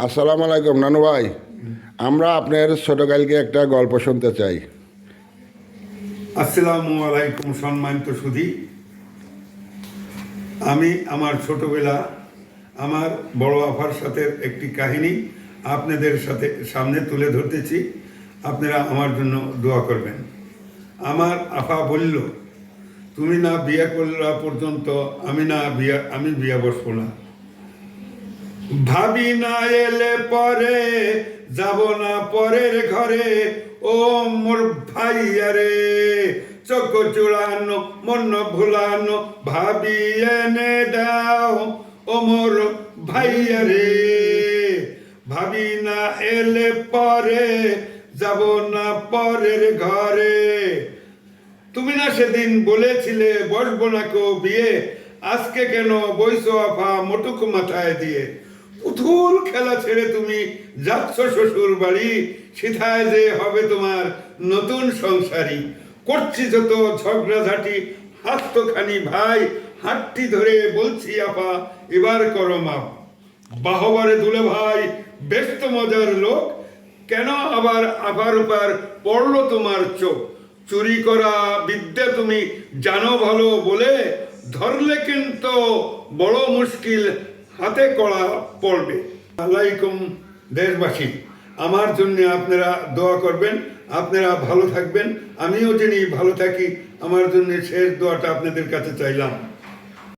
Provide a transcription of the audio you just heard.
আসসালামু আলাইকুম নানু ভাই, আমরা আপনার ছোটকালকে একটা গল্প শুনতে চাই। আসসালামু আলাইকুম সম্মানিত সুধী। আমি আমার ছোটবেলা আমার বড় আফার সাথে একটি কাহিনী আপনাদের সামনে তুলে ধরতেছি। আপনারা আমার জন্য দোয়া করবেন। আমার আফা বলল, তুমি না বিয়ে করলা পর্যন্ত আমি বিয়ে বসবো না। ভাবি না এলে পরে যাব না পরের ঘরে, ও মোর ভাইয়া রে চোখ চূড়ানো মন ভুলানো ভাবি এনে দাও, ও মোর ভাইয়া রে। ভাবি না এলে পরে যাব না পরের ঘরে। তুমি না সেদিন বলেছিলে বসবো না কেউ বিয়ে, আজকে কেন বইসো আফা মোটুক মাথায় দিয়ে? পুতুল খেলা ছেড়ে তুমি যাচ্ছ শ্বশুর বাড়ি, সেথায় যে হবে তোমার নতুন সংসারী। করছি যত ঝগড়াঝাটি হাত তো খানি ভাই, হাতটি ধরে বলছি আফা এবার করো মাপ। বাহবারে দুলে ভাই বেশ তো মজার লোক, কেন আবার আবার উপর পড়লো তোমার চোখ? চুরি করা বিদ্যা তুমি জানো ভালো বলে, ধরলে কিন্তু বড় মুশকিল, হাতে কড়া পড়বে। আলাইকুম দেশবাসী, আমার জন্য আপনারা দোয়া করবেন। আপনারা ভালো থাকবেন, আমিও যিনি ভালো থাকি, আমার জন্য শেষ দোয়াটা আপনাদের কাছে চাইলাম।